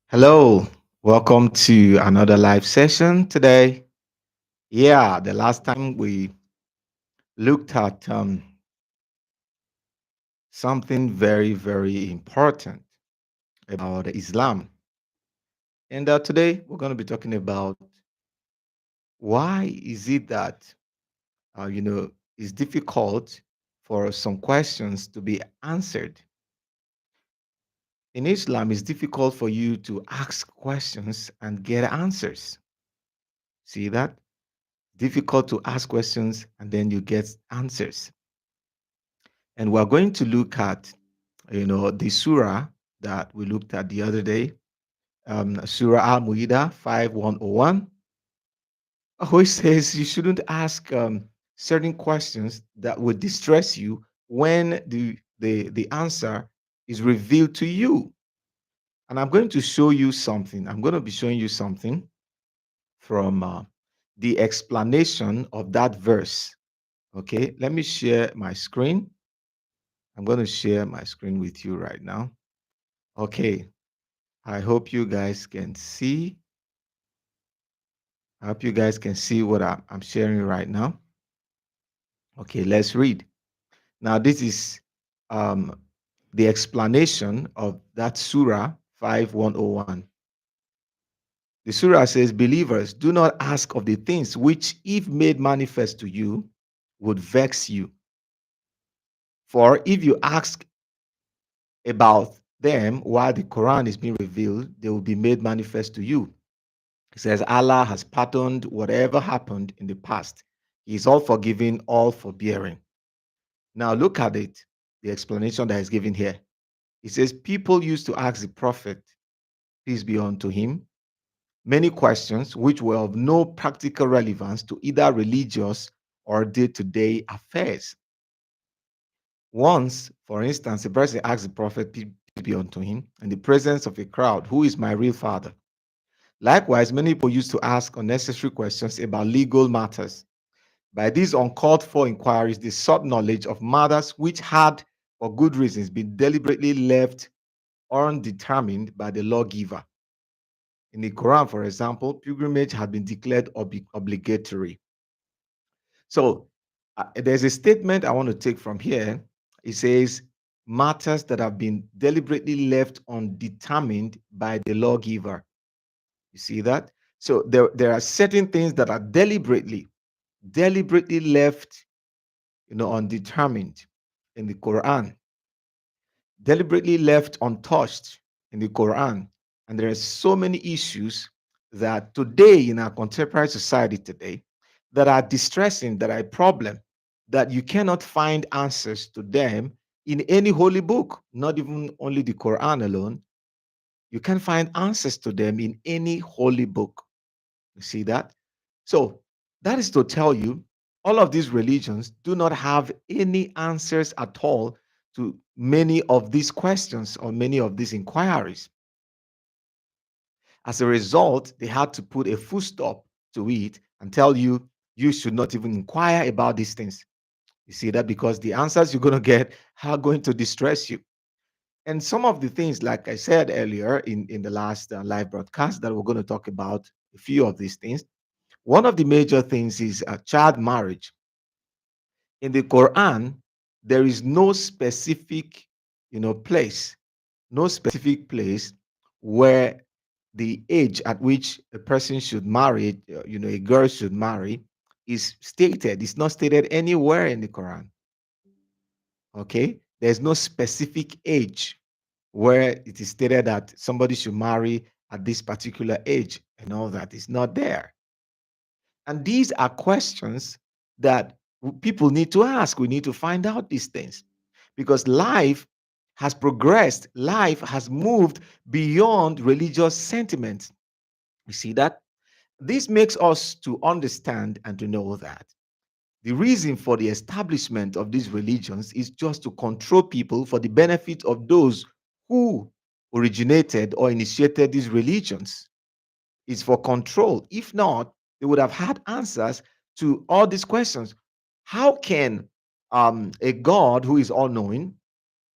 Hello, welcome to another live session today. Yeah, the last time we looked at something very, very important about Islam. And today we're going to be talking about why is it that, it's difficult for some questions to be answered. In Islam, it's difficult for you to ask questions and get answers. See that? Difficult to ask questions and then you get answers. And we're going to look at, the surah that we looked at the other day, Surah Al Muida 5101, which says you shouldn't ask certain questions that would distress you when the answer is revealed to you. And I'm going to show you something. I'm going to be showing you something from the explanation of that verse. Okay, let me share my screen. I'm going to share my screen with you right now. Okay, I hope you guys can see. I hope you guys can see what I'm sharing right now. Okay, let's read. Now, this is um, the explanation of that Surah 5101. The Surah says, believers, do not ask of the things which, if made manifest to you, would vex you. For if you ask about them while the Quran is being revealed, they will be made manifest to you. It says, Allah has pardoned whatever happened in the past. He is all forgiving, all forbearing. Now, look at it, the explanation that is given here. It says, people used to ask the Prophet, peace be unto him, many questions which were of no practical relevance to either religious or day to day affairs. Once, for instance, a person asked the Prophet, peace be unto him, in the presence of a crowd, who is my real father? Likewise, many people used to ask unnecessary questions about legal matters. By these uncalled for inquiries, they sought knowledge of matters which had, for good reasons, been deliberately left undetermined by the lawgiver. In the Quran, for example, pilgrimage had been declared obligatory. So there's a statement I want to take from here. It says, matters that have been deliberately left undetermined by the lawgiver. You see that? So there are certain things that are deliberately left, undetermined in the Quran, deliberately left untouched in the Quran. And there are so many issues that today in our contemporary society today that are distressing, that are a problem, that you cannot find answers to them in any holy book, not even only the Quran alone. You can find answers to them in any holy book. You see that? So that is to tell you, all of these religions do not have any answers at all to many of these questions or many of these inquiries. As a result, they had to put a full stop to it and tell you, you should not even inquire about these things. You see that? Because the answers you're going to get are going to distress you. And some of the things, like I said earlier in the last live broadcast, that we're going to talk about a few of these things. One of the major things is child marriage. In the Quran, there is no specific, place, no specific place where the age at which a person should marry, a girl should marry, is stated. It's not stated anywhere in the Quran. Okay, there's no specific age where it is stated that somebody should marry at this particular age and all that is not there. And these are questions that people need to ask. We need to find out these things because life has progressed, life has moved beyond religious sentiments. You see that? This makes us to understand and to know that the reason for the establishment of these religions is just to control people for the benefit of those who originated or initiated these religions. It's for control. If not, they would have had answers to all these questions. How can a God who is all knowing,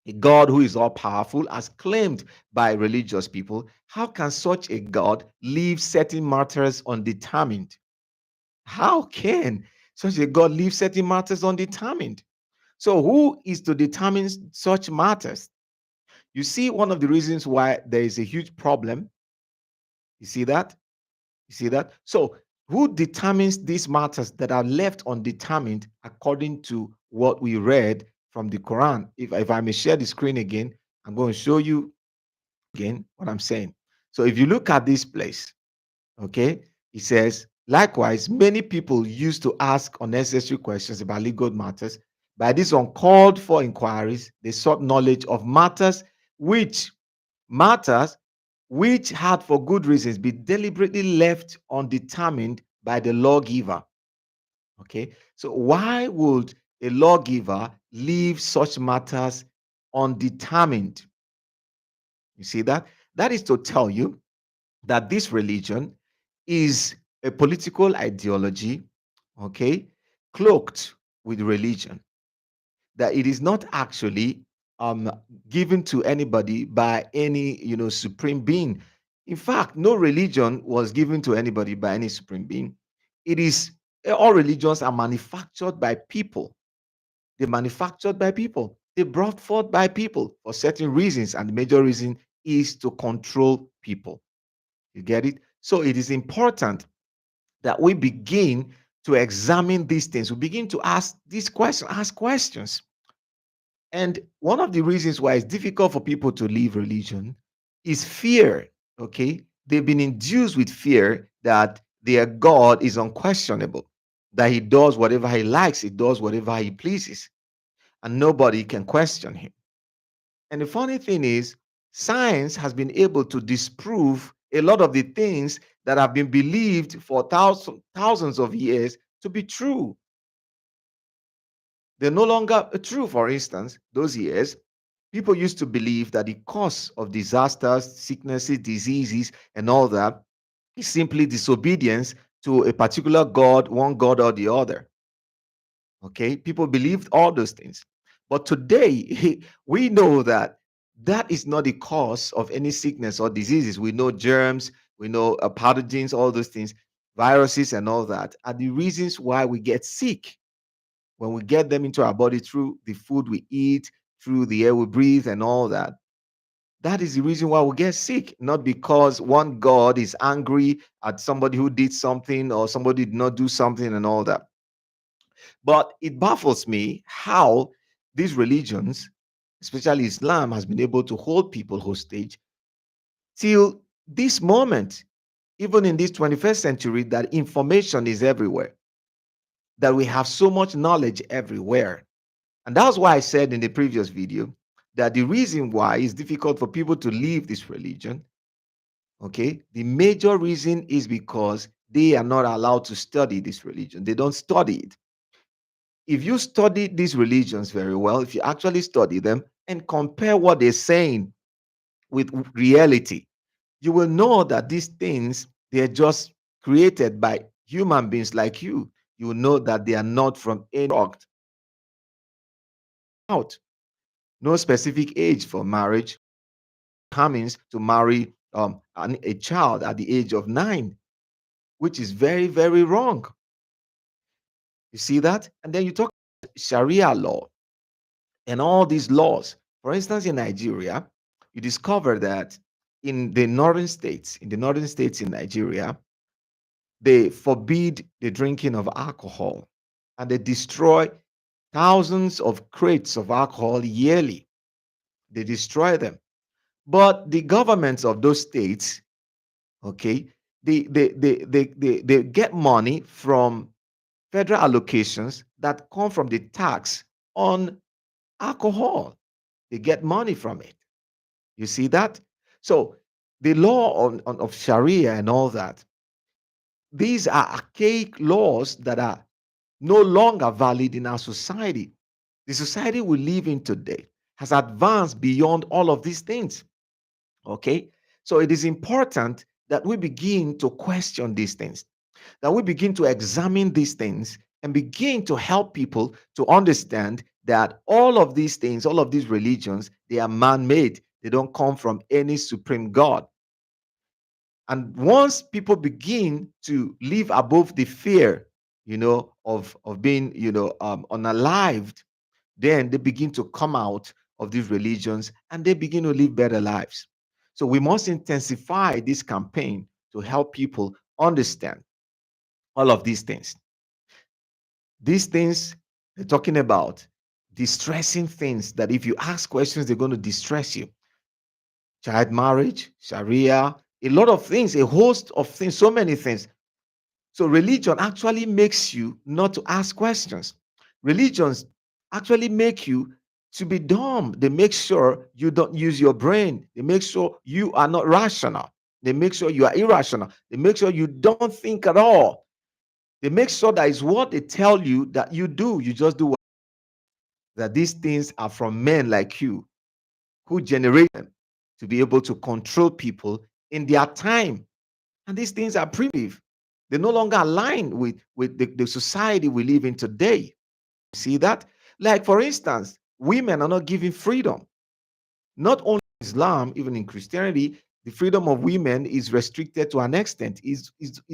A God who is all powerful, as claimed by religious people, how can such a God leave certain matters undetermined? How can such a God leave certain matters undetermined? So, who is to determine such matters? You see, one of the reasons why there is a huge problem, you see that? You see that? So, who determines these matters that are left undetermined according to what we read from the Quran? If I may share the screen again, I'm going to show you again what I'm saying. So, if you look at this place, okay, it says, likewise, many people used to ask unnecessary questions about legal matters. By these uncalled for inquiries, they sought knowledge of matters which had for good reasons been deliberately left undetermined by the lawgiver. Okay, so why would a lawgiver leave such matters undetermined? You see that? That is to tell you that this religion is a political ideology, okay, cloaked with religion, that it is not actually um, given to anybody by any supreme being. In fact, no religion was given to anybody by any supreme being. It is all religions are manufactured by people. They're manufactured by people. They brought forth by people for certain reasons, and the major reason is to control people. You get it? So it is important that we begin to examine these things. We begin to ask these questions, ask questions. And one of the reasons why it's difficult for people to leave religion is fear. Okay. They've been induced with fear that their God is unquestionable, that he does whatever he likes, he does whatever he pleases, and nobody can question him. And the funny thing is, science has been able to disprove a lot of the things that have been believed for thousands of years to be true. They're no longer true. For instance, those years, people used to believe that the cause of disasters, sicknesses, diseases, and all that is simply disobedience to a particular God, one God or the other. Okay, people believed all those things. But today, we know that that is not the cause of any sickness or diseases. We know germs, we know pathogens, all those things, viruses, and all that are the reasons why we get sick when we get them into our body through the food we eat, through the air we breathe, and all that. That is the reason why we get sick, not because one God is angry at somebody who did something or somebody did not do something and all that. But it baffles me how these religions, especially Islam, has been able to hold people hostage till this moment, even in this 21st century, that information is everywhere, that we have so much knowledge everywhere. And that's why I said in the previous video that the reason why it's difficult for people to leave this religion, okay, the major reason is because they are not allowed to study this religion. They don't study it. If you study these religions very well, if you actually study them and compare what they're saying with reality, you will know that these things, they're just created by human beings like you. You will know that they are not from any product out. No specific age for marriage. Determines to marry a child at the age of 9, which is very, very wrong. You see that? And then you talk Sharia law and all these laws. For instance, in Nigeria, you discover that in the northern states in Nigeria, they forbid the drinking of alcohol and they destroy thousands of crates of alcohol yearly. They destroy them. But the governments of those states, okay, they get money from federal allocations that come from the tax on alcohol. They get money from it. You see that? So the law of Sharia and all that, these are archaic laws that are no longer valid in our society. The society we live in today has advanced beyond all of these things. Okay? So it is important that we begin to question these things, that we begin to examine these things and begin to help people to understand that all of these things, all of these religions, they are man-made. They don't come from any supreme God. And once people begin to live above the fear, of being, unalived, then they begin to come out of these religions and they begin to live better lives. So we must intensify this campaign to help people understand all of these things. These things they're talking about, distressing things that if you ask questions, they're going to distress you. Child marriage, Sharia, a lot of things, a host of things, so many things. So religion actually makes you not to ask questions. Religions actually make you to be dumb. They make sure you don't use your brain. They make sure you are not rational. They make sure you are irrational. They make sure you don't think at all. They make sure that is what they tell you that you do. You just do what, that these things are from men like you who generate them to be able to control people in their time. And these things are primitive. They no longer align with the society we live in today. See that? Like, for instance, women are not given freedom. Not only in Islam, even in Christianity, the freedom of women is restricted to an extent. It's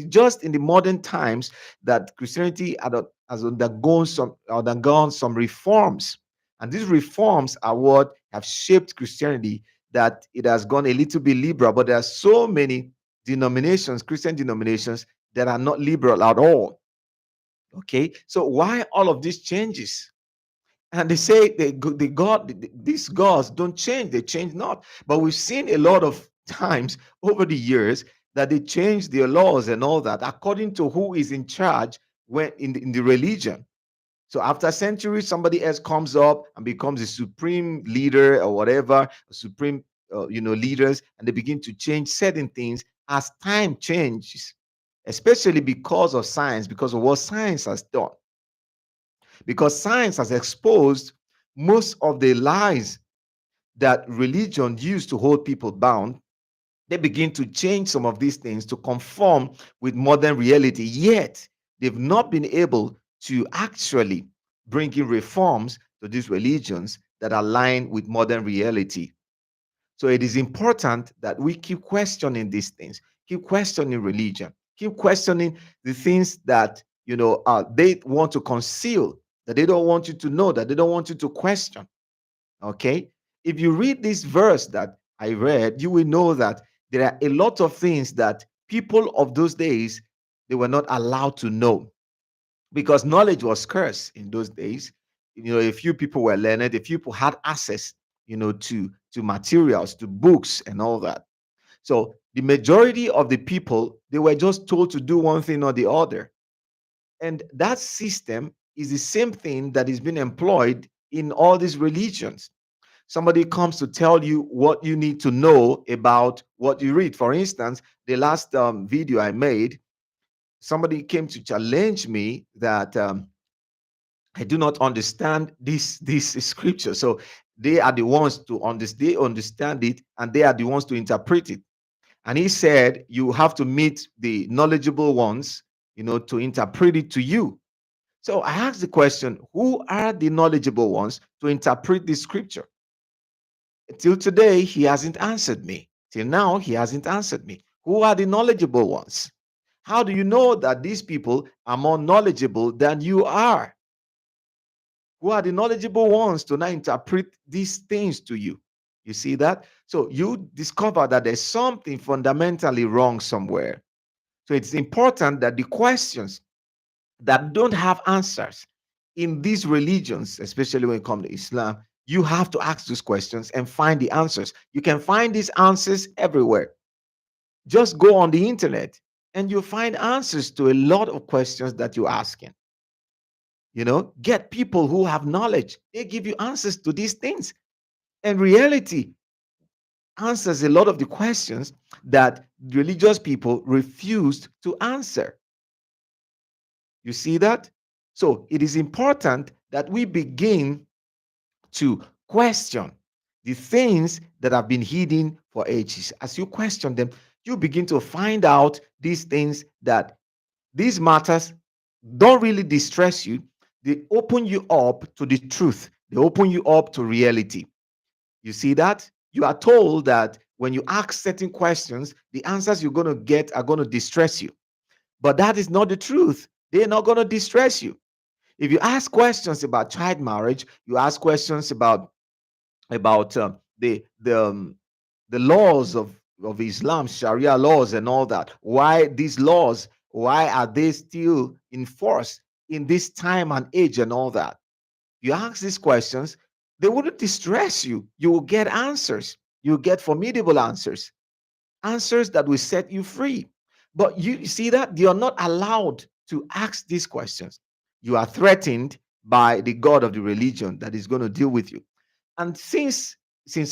just in the modern times that Christianity has undergone some reforms. And these reforms are what have shaped Christianity, that it has gone a little bit liberal, but there are so many denominations, Christian denominations, that are not liberal at all. Okay, so why all of these changes? And they say these gods don't change, they change not. But we've seen a lot of times over the years that they change their laws and all that according to who is in charge when in the religion. So after centuries, somebody else comes up and becomes a supreme leader or whatever, supreme leaders, and they begin to change certain things as time changes, especially because of science, because of what science has done, because science has exposed most of the lies that religion used to hold people bound. They begin to change some of these things to conform with modern reality, yet they've not been able to actually bring in reforms to these religions that align with modern reality. So it is important that we keep questioning these things, keep questioning religion, keep questioning the things that they want to conceal, that they don't want you to know, that they don't want you to question. Okay, if you read this verse that I read, you will know that there are a lot of things that people of those days they were not allowed to know, because knowledge was scarce in those days. A few people were learned, a few people had access, to materials, to books, and all that. So the majority of the people, they were just told to do one thing or the other. And that system is the same thing that is being employed in all these religions. Somebody comes to tell you what you need to know about what you read. For instance, the last video I made, somebody came to challenge me that I do not understand this scripture. So they are the ones they understand it, and they are the ones to interpret it. And he said, you have to meet the knowledgeable ones, to interpret it to you. So I asked the question, who are the knowledgeable ones to interpret this scripture? Till today, he hasn't answered me. Till now, he hasn't answered me. Who are the knowledgeable ones? How do you know that these people are more knowledgeable than you are? Who are the knowledgeable ones to now interpret these things to you? You see that? So you discover that there's something fundamentally wrong somewhere. So it's important that the questions that don't have answers in these religions, especially when it comes to Islam, you have to ask those questions and find the answers. You can find these answers everywhere. Just go on the internet and you'll find answers to a lot of questions that you're asking. Get people who have knowledge. They give you answers to these things. And reality answers a lot of the questions that religious people refused to answer. You see that? So it is important that we begin to question the things that have been hidden for ages. As you question them, you begin to find out these things, that these matters don't really distress you. They open you up to the truth, they open you up to reality. You see that? You are told that when you ask certain questions, the answers you're going to get are going to distress you. But that is not the truth. They're not going to distress you. If you ask questions about child marriage, you ask questions about the laws of Islam, Sharia laws, and all that. Why these laws? Why are they still in force in this time and age and all that? You ask these questions, they wouldn't distress you. You will get answers. You will get formidable answers, answers that will set you free. But you see that you're not allowed to ask these questions. You are threatened by the God of the religion that is going to deal with you. And since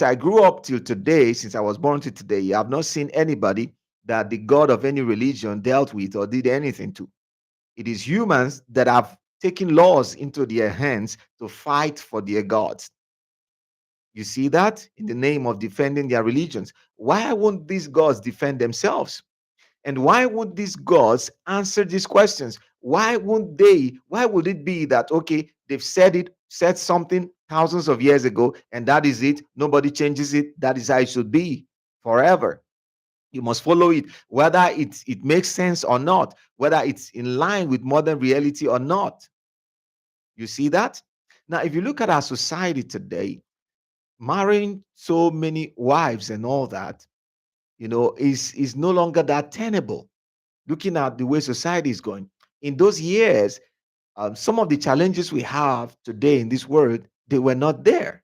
I grew up till today, since I was born to today, I have not seen anybody that the God of any religion dealt with or did anything to. It is humans that have taken laws into their hands to fight for their gods. You see that in the name of defending their religions. Why won't these gods defend themselves? And why would these gods answer these questions? Why won't they? Why would it be that, okay, they've said something thousands of years ago, and that is it? Nobody changes it. That is how it should be forever. You must follow it, whether it makes sense or not, whether it's in line with modern reality or not. You see that? Now, if you look at our society today, marrying so many wives and all that, is no longer that tenable. Looking at the way society is going, in those years, some of the challenges we have today in this world, they were not there.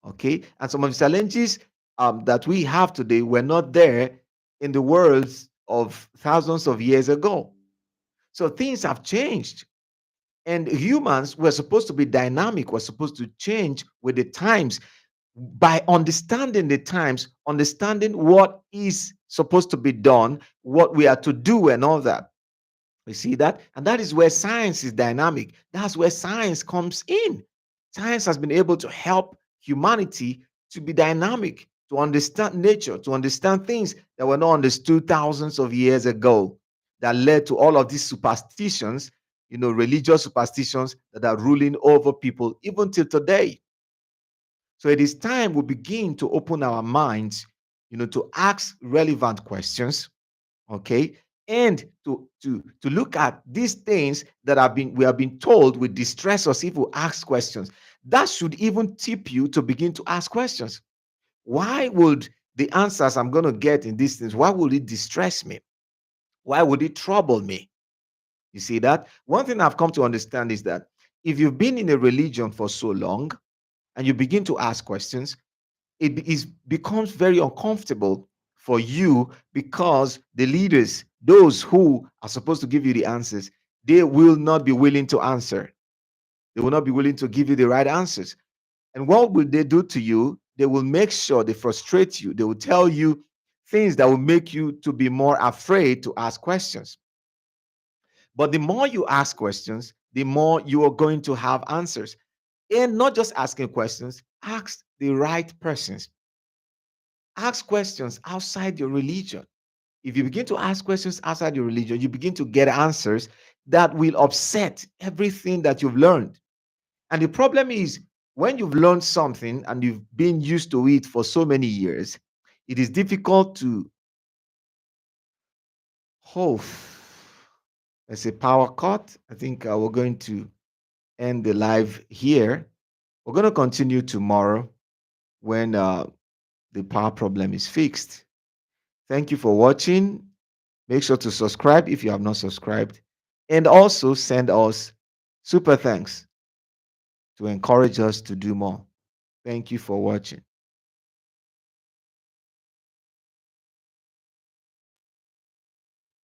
Okay, and some of the challenges that we have today were not there in the worlds of thousands of years ago. So things have changed. And humans were supposed to be dynamic, were supposed to change with the times by understanding the times, understanding what is supposed to be done, what we are to do, and all that. You see that? And that is where science is dynamic. That's where science comes in. Science has been able to help humanity to be dynamic, to understand nature, to understand things that were not understood thousands of years ago, that led to all of these superstitions, religious superstitions that are ruling over people even till today. So it is time we begin to open our minds, to ask relevant questions, okay, and to look at these things that we have been told will distress us if we ask questions. That should even tip you to begin to ask questions. Why would the answers I'm going to get in these things, why would it distress me? Why would it trouble me? You see that? One thing I've come to understand is that if you've been in a religion for so long and you begin to ask questions, becomes very uncomfortable for you, because the leaders, those who are supposed to give you the answers, they will not be willing to answer. They will not be willing to give you the right answers. And what will they do to you? They will make sure they frustrate you. They will tell you things that will make you to be more afraid to ask questions. But the more you ask questions, the more you are going to have answers. And not just asking questions, ask the right persons. Ask questions outside your religion. If you begin to ask questions outside your religion, you begin to get answers that will upset everything that you've learned. And the problem is, when you've learned something and you've been used to it for so many years, it is difficult to hold. There's a power cut. I think we're going to end the live here. We're going to continue tomorrow when the power problem is fixed. Thank you for watching. Make sure to subscribe if you have not subscribed, and also send us super thanks to encourage us to do more. Thank you for watching.